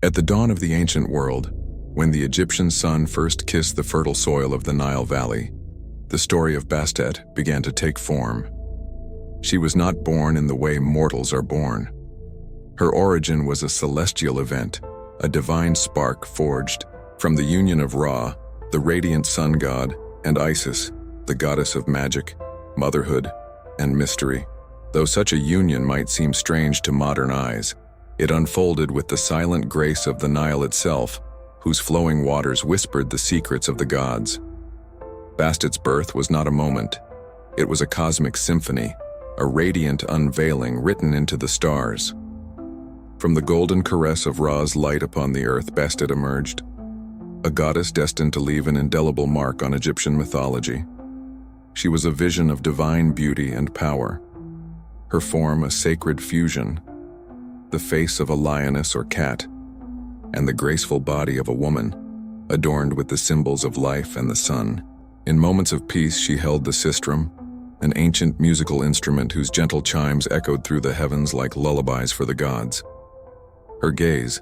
At the dawn of the ancient world, when the Egyptian sun first kissed the fertile soil of the Nile Valley, the story of Bastet began to take form. She was not born in the way mortals are born. Her origin was a celestial event, a divine spark forged from the union of Ra, the radiant sun god, and Isis, the goddess of magic, motherhood, and mystery. Though such a union might seem strange to modern eyes, it unfolded with the silent grace of the Nile itself, whose flowing waters whispered the secrets of the gods. Bastet's birth was not a moment. It was a cosmic symphony, a radiant unveiling written into the stars. From the golden caress of Ra's light upon the earth, Bastet emerged, a goddess destined to leave an indelible mark on Egyptian mythology. She was a vision of divine beauty and power, her form a sacred fusion, the face of a lioness or cat, and the graceful body of a woman, adorned with the symbols of life and the sun. In moments of peace, she held the sistrum, an ancient musical instrument whose gentle chimes echoed through the heavens like lullabies for the gods. Her gaze,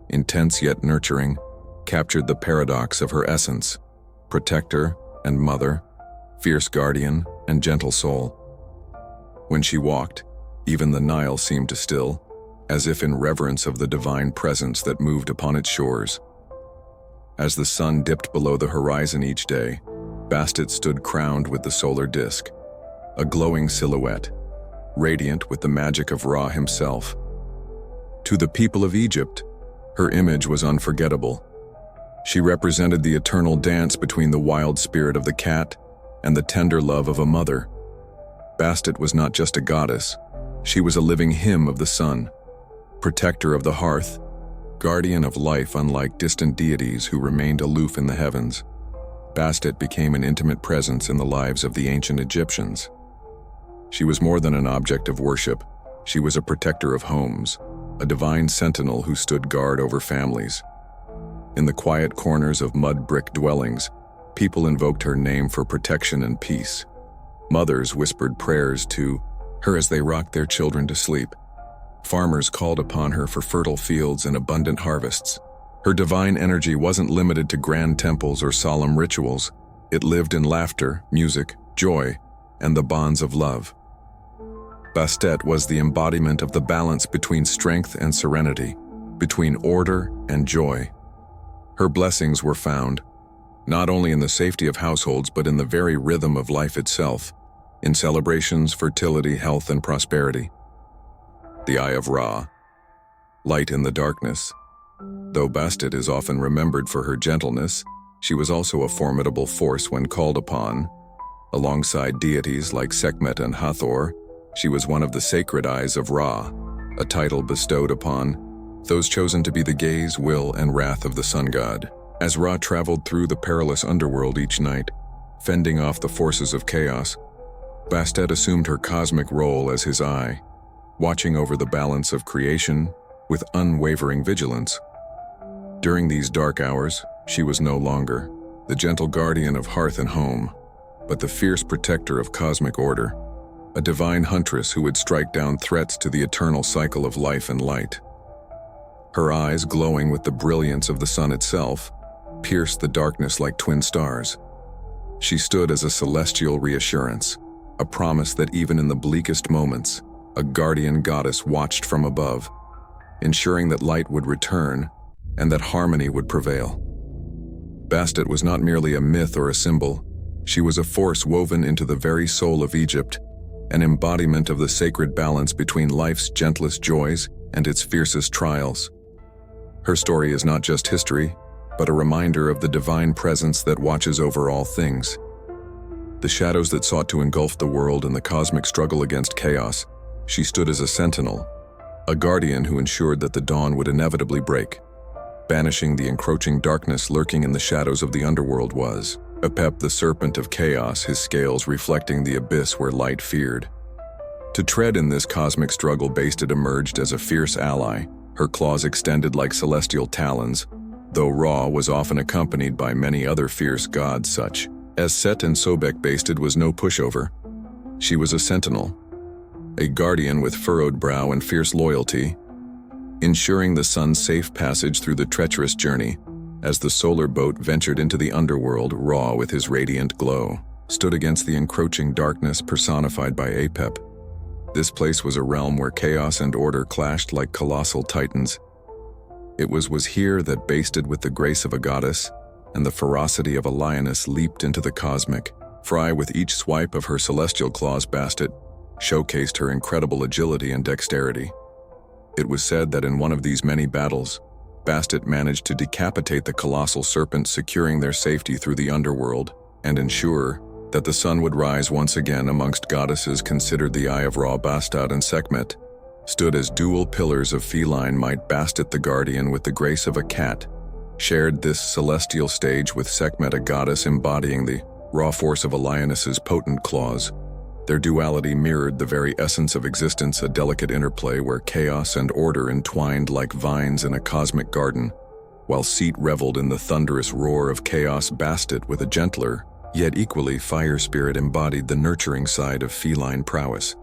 intense yet nurturing, captured the paradox of her essence, protector and mother, fierce guardian and gentle soul. When she walked, even the Nile seemed to still, as if in reverence of the divine presence that moved upon its shores. As the sun dipped below the horizon each day, Bastet stood crowned with the solar disk, a glowing silhouette, radiant with the magic of Ra himself. To the people of Egypt, her image was unforgettable. She represented the eternal dance between the wild spirit of the cat and the tender love of a mother. Bastet was not just a goddess, she was a living hymn of the sun, protector of the hearth, guardian of life unlike distant deities who remained aloof in the heavens. Bastet became an intimate presence in the lives of the ancient Egyptians. She was more than an object of worship. She was a protector of homes, a divine sentinel who stood guard over families. In the quiet corners of mud brick dwellings, people invoked her name for protection and peace. Mothers whispered prayers to her as they rocked their children to sleep. Farmers called upon her for fertile fields and abundant harvests. Her divine energy wasn't limited to grand temples or solemn rituals. It lived in laughter, music, joy, and the bonds of love. Bastet was the embodiment of the balance between strength and serenity, between order and joy. Her blessings were found, not only in the safety of households but in the very rhythm of life itself, in celebrations, fertility, health, and prosperity. The Eye of Ra, light in the darkness. Though Bastet is often remembered for her gentleness, she was also a formidable force when called upon. Alongside deities like Sekhmet and Hathor, she was one of the sacred eyes of Ra, a title bestowed upon those chosen to be the gaze, will, and wrath of the sun god. As Ra traveled through the perilous underworld each night, fending off the forces of chaos, Bastet assumed her cosmic role as his eye, watching over the balance of creation with unwavering vigilance. During these dark hours, she was no longer the gentle guardian of hearth and home, but the fierce protector of cosmic order, a divine huntress who would strike down threats to the eternal cycle of life and light. Her eyes, glowing with the brilliance of the sun itself, pierced the darkness like twin stars. She stood as a celestial reassurance, a promise that even in the bleakest moments, a guardian goddess watched from above, ensuring that light would return and that harmony would prevail. Bastet was not merely a myth or a symbol. She was a force woven into the very soul of Egypt, an embodiment of the sacred balance between life's gentlest joys and its fiercest trials. Her story is not just history, but a reminder of the divine presence that watches over all things. The shadows that sought to engulf the world in the cosmic struggle against chaos, she stood as a sentinel, a guardian who ensured that the dawn would inevitably break. Banishing the encroaching darkness lurking in the shadows of the underworld was Apep, the serpent of chaos, his scales reflecting the abyss where light feared. To tread in this cosmic struggle, Bastet emerged as a fierce ally, her claws extended like celestial talons, though Ra was often accompanied by many other fierce gods such as Set and Sobek. Bastet was no pushover. She was a sentinel, a guardian with furrowed brow and fierce loyalty. ensuring the sun's safe passage through the treacherous journey. As the solar boat ventured into the underworld, Ra, with his radiant glow, stood against the encroaching darkness personified by Apep. This place was a realm where chaos and order clashed like colossal titans. It was here that, basted with the grace of a goddess and the ferocity of a lioness, leaped into the cosmic. With each swipe of her celestial claws, Bastet showcased her incredible agility and dexterity. It was said that in one of these many battles, Bastet managed to decapitate the colossal serpent, securing their safety through the underworld and ensure that the sun would rise once again. Amongst goddesses considered the Eye of Ra, Bastet and Sekhmet stood as dual pillars of feline might. Bastet, the guardian with the grace of a cat, shared this celestial stage with Sekhmet, a goddess embodying the raw force of a lioness's potent claws. Their duality mirrored the very essence of existence, a delicate interplay where chaos and order entwined like vines in a cosmic garden. While Set reveled in the thunderous roar of chaos, Bastet, with a gentler, yet equally fire spirit, embodied the nurturing side of feline prowess.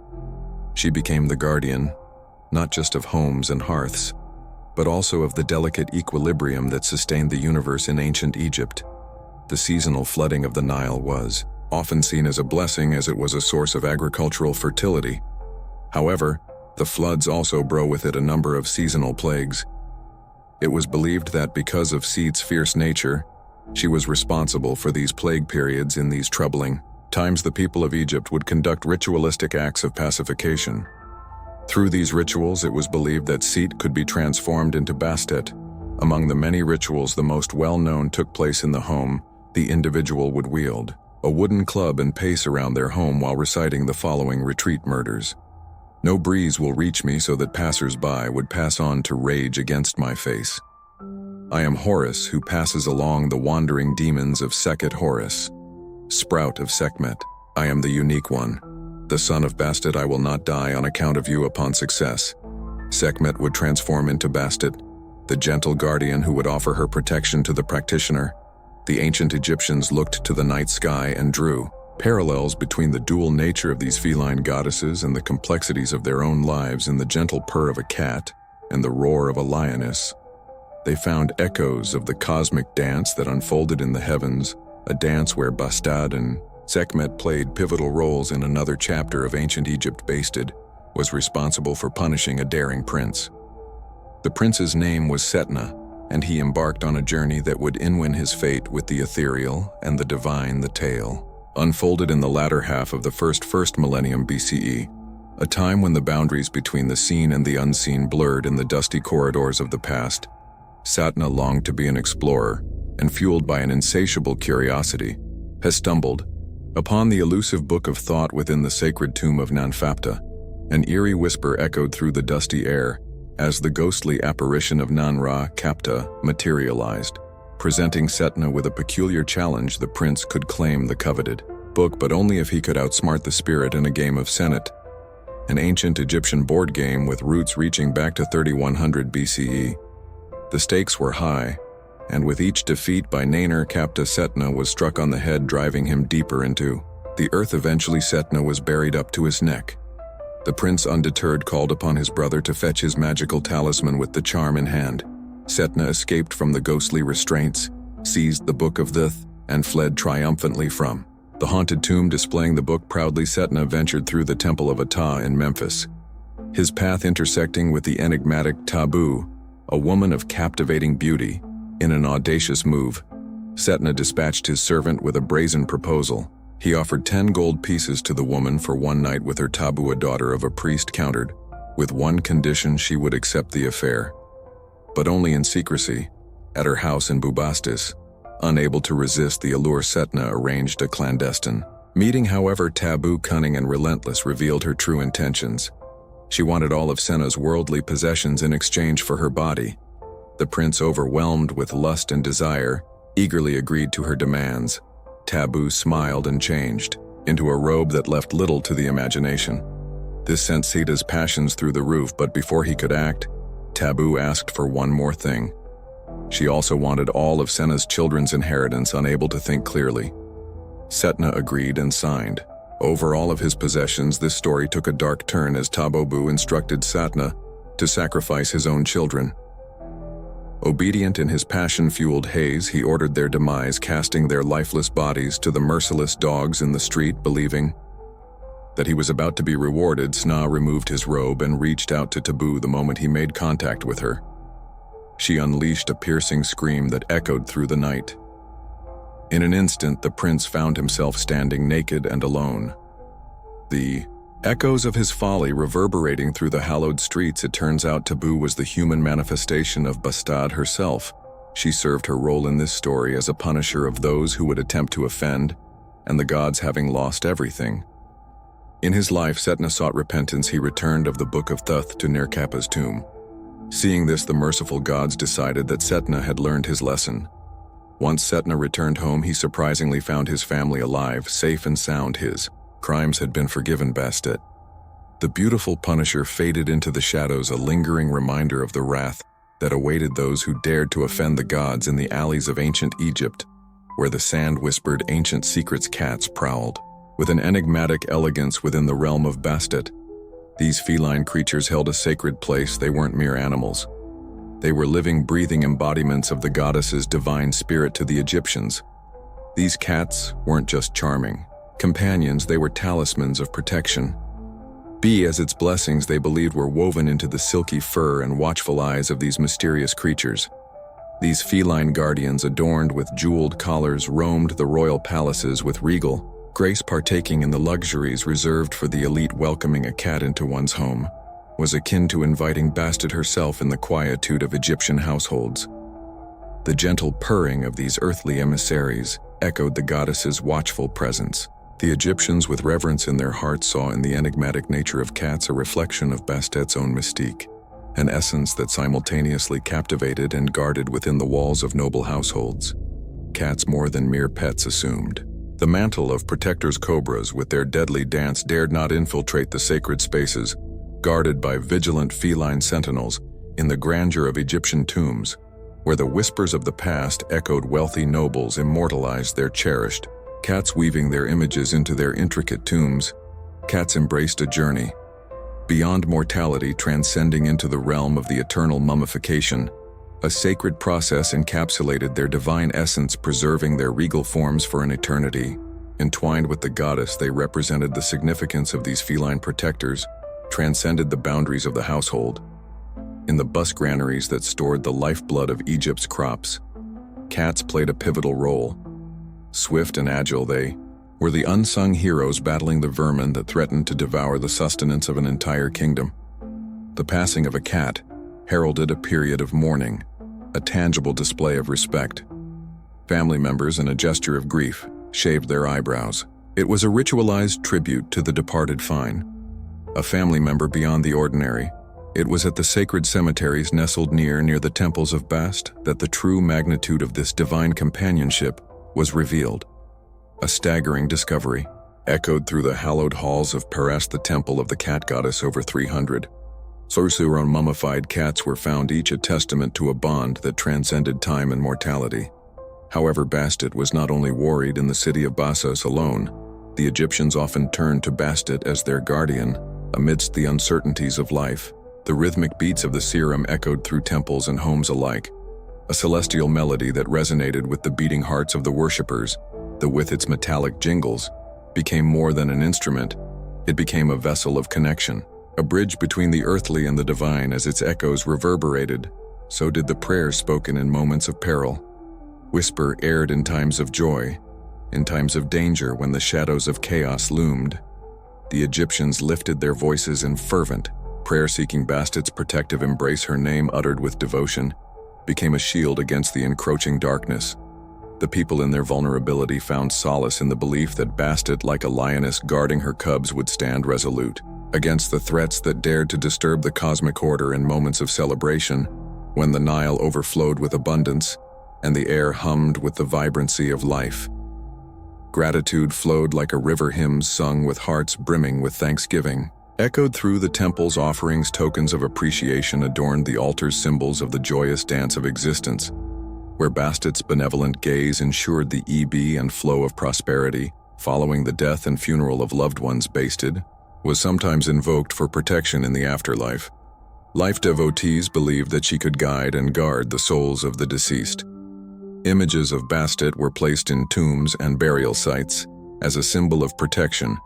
She became the guardian, not just of homes and hearths, but also of the delicate equilibrium that sustained the universe in ancient Egypt. The seasonal flooding of the Nile was often seen as a blessing, as it was a source of agricultural fertility. However, the floods also brought with it a number of seasonal plagues. It was believed that because of Set's fierce nature, she was responsible for these plague periods. In these troubling times, the people of Egypt would conduct ritualistic acts of pacification. Through these rituals, it was believed that Set could be transformed into Bastet. Among the many rituals, the most well-known took place in the home. The individual would wield a wooden club and pace around their home while reciting the following retreat murders. No breeze will reach me, so that passers-by would pass on to rage against my face. I am Horus, who passes along the wandering demons of Sekhet. Horus, sprout of Sekhmet, I am the unique one. The son of Bastet, I will not die on account of you upon success. Sekhmet would transform into Bastet, the gentle guardian who would offer her protection to the practitioner. The ancient Egyptians looked to the night sky and drew parallels between the dual nature of these feline goddesses and the complexities of their own lives in the gentle purr of a cat and the roar of a lioness. They found echoes of the cosmic dance that unfolded in the heavens, a dance where Bastet and Sekhmet played pivotal roles. In another chapter of ancient Egypt, Bastet was responsible for punishing a daring prince. The prince's name was Setna, and he embarked on a journey that would inwin his fate with the ethereal and the divine. The tale unfolded in the latter half of the first millennium BCE, a time when the boundaries between the seen and the unseen blurred in the dusty corridors of the past. Setna longed to be an explorer, and fueled by an insatiable curiosity, has stumbled upon the elusive book of thought within the sacred tomb of Nanfapta. An eerie whisper echoed through the dusty air as the ghostly apparition of Nanra-Kapta materialized. Presenting Setna with a peculiar challenge, the prince could claim the coveted book, but only if he could outsmart the spirit in a game of Senet, an ancient Egyptian board game with roots reaching back to 3100 BCE. The stakes were high, and with each defeat by Nanra-Kapta, Setna was struck on the head, driving him deeper into the earth. Eventually, Setna was buried up to his neck. The prince, undeterred, called upon his brother to fetch his magical talisman with the charm in hand. Setna escaped from the ghostly restraints, seized the Book of Thoth, and fled triumphantly from the haunted tomb. Displaying the book proudly, Setna ventured through the Temple of Ptah in Memphis, his path intersecting with the enigmatic Tabu, a woman of captivating beauty. In an audacious move, Setna dispatched his servant with a brazen proposal. He offered 10 gold pieces to the woman for one night with her Tabu. A daughter of a priest countered, with one condition: she would accept the affair, but only in secrecy, at her house in Bubastis. Unable to resist the allure, Setna arranged a clandestine meeting. However, Tabu, cunning and relentless, revealed her true intentions. She wanted all of Setna's worldly possessions in exchange for her body. The prince, overwhelmed with lust and desire, eagerly agreed to her demands. Tabu smiled and changed into a robe that left little to the imagination. This sent Sita's passions through the roof, but before he could act, Tabu asked for one more thing. She also wanted all of Setna's children's inheritance. Unable to think clearly, Setna agreed and signed over all of his possessions. This story took a dark turn as Tabu instructed Setna to sacrifice his own children. Obedient in his passion-fueled haze, he ordered their demise, casting their lifeless bodies to the merciless dogs in the street. Believing that he was about to be rewarded, Sna removed his robe and reached out to Taboo the moment he made contact with her. She unleashed a piercing scream that echoed through the night. In an instant, the prince found himself standing naked and alone. The echoes of his folly reverberating through the hallowed streets. It turns out Taboo was the human manifestation of Bastet herself. She served her role in this story as a punisher of those who would attempt to offend, and the gods having lost everything. In his life, Setna sought repentance. He returned of the Book of Thoth to Nirkapa's tomb. Seeing this, the merciful gods decided that Setna had learned his lesson. Once Setna returned home, he surprisingly found his family alive, safe and sound. His crimes had been forgiven. Bastet, the beautiful punisher, faded into the shadows, a lingering reminder of the wrath that awaited those who dared to offend the gods. In the alleys of ancient Egypt, where the sand whispered ancient secrets, cats prowled with an enigmatic elegance within the realm of Bastet. These feline creatures held a sacred place. They weren't mere animals. They were living, breathing embodiments of the goddess's divine spirit to the Egyptians. These cats weren't just charming companions, they were talismans of protection. As its blessings they believed were woven into the silky fur and watchful eyes of these mysterious creatures. These feline guardians, adorned with jeweled collars, roamed the royal palaces with regal grace, partaking in the luxuries reserved for the elite. Welcoming a cat into one's home was akin to inviting Bastet herself in the quietude of Egyptian households. The gentle purring of these earthly emissaries echoed the goddess's watchful presence. The Egyptians, with reverence in their hearts, saw in the enigmatic nature of cats a reflection of Bastet's own mystique, an essence that simultaneously captivated and guarded within the walls of noble households. Cats, more than mere pets, assumed the mantle of protectors. Cobras, with their deadly dance, dared not infiltrate the sacred spaces, guarded by vigilant feline sentinels. In the grandeur of Egyptian tombs, where the whispers of the past echoed, wealthy nobles immortalized their cherished cats, weaving their images into their intricate tombs. Cats embraced a journey beyond mortality, transcending into the realm of the eternal mummification. A sacred process encapsulated their divine essence, preserving their regal forms for an eternity. Entwined with the goddess, they represented the significance of these feline protectors, transcended the boundaries of the household. In the bus granaries that stored the lifeblood of Egypt's crops, cats played a pivotal role. Swift and agile, they were the unsung heroes battling the vermin that threatened to devour the sustenance of an entire kingdom. The passing of a cat heralded a period of mourning, a tangible display of respect. Family members, in a gesture of grief, shaved their eyebrows. It was a ritualized tribute to the departed fine, a family member beyond the ordinary. It was at the sacred cemeteries nestled near the temples of Bast that the true magnitude of this divine companionship was revealed. A staggering discovery echoed through the hallowed halls of Paras, the temple of the cat goddess. Over 300 sorcerer mummified cats were found, each a testament to a bond that transcended time and mortality. However, Bastet was not only worried in the city of Basas alone. The Egyptians often turned to Bastet as their guardian amidst the uncertainties of life. The rhythmic beats of the serum echoed through temples and homes alike, a celestial melody that resonated with the beating hearts of the worshippers. With its metallic jingles, became more than an instrument. It became a vessel of connection, a bridge between the earthly and the divine. As its echoes reverberated, so did the prayers spoken in moments of peril. Whisper aired in times of joy, in times of danger, when the shadows of chaos loomed. The Egyptians lifted their voices in fervent prayer, seeking Bastet's protective embrace. Her name, uttered with devotion, became a shield against the encroaching darkness. The people, in their vulnerability, found solace in the belief that Bastet, like a lioness guarding her cubs, would stand resolute against the threats that dared to disturb the cosmic order. In moments of celebration, when the Nile overflowed with abundance and the air hummed with the vibrancy of life, gratitude flowed like a river. Hymns sung with hearts brimming with thanksgiving echoed through the temples. Offerings, tokens of appreciation, adorned the altars, symbols of the joyous dance of existence. Where Bastet's benevolent gaze ensured the ebb and flow of prosperity following the death and funeral of loved ones. Bastet was sometimes invoked for protection in the afterlife. Life devotees believed that she could guide and guard the souls of the deceased. Images of Bastet were placed in tombs and burial sites as a symbol of protection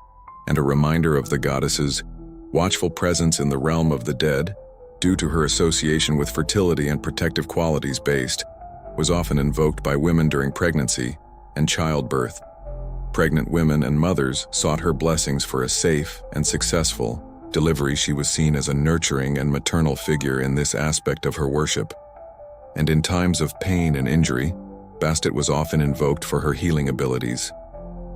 and a reminder of the goddess's watchful presence in the realm of the dead. Due to her association with fertility and protective qualities, Bastet was often invoked by women during pregnancy and childbirth. Pregnant women and mothers sought her blessings for a safe and successful delivery. She was seen as a nurturing and maternal figure in this aspect of her worship. And in times of pain and injury, Bastet was often invoked for her healing abilities.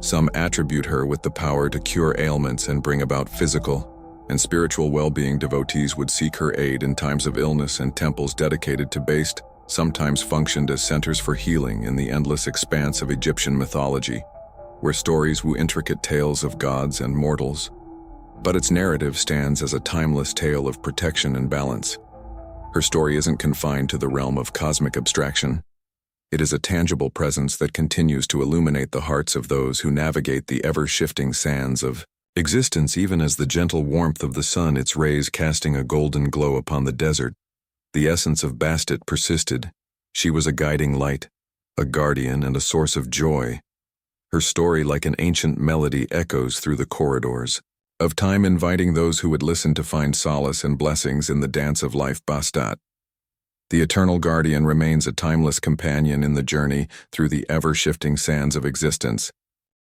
Some attribute her with the power to cure ailments and bring about physical and spiritual well-being. Devotees would seek her aid in times of illness, and temples dedicated to Bastet sometimes functioned as centers for healing in the endless expanse of Egyptian mythology, where stories wove intricate tales of gods and mortals. But its narrative stands as a timeless tale of protection and balance. Her story isn't confined to the realm of cosmic abstraction. It is a tangible presence that continues to illuminate the hearts of those who navigate the ever-shifting sands of existence. Even as the gentle warmth of the sun, its rays casting a golden glow upon the desert, the essence of Bastet persisted. She was a guiding light, a guardian, and a source of joy. Her story, like an ancient melody, echoes through the corridors of time, inviting those who would listen to find solace and blessings in the dance of life. Bastet, the eternal guardian, remains a timeless companion in the journey through the ever-shifting sands of existence.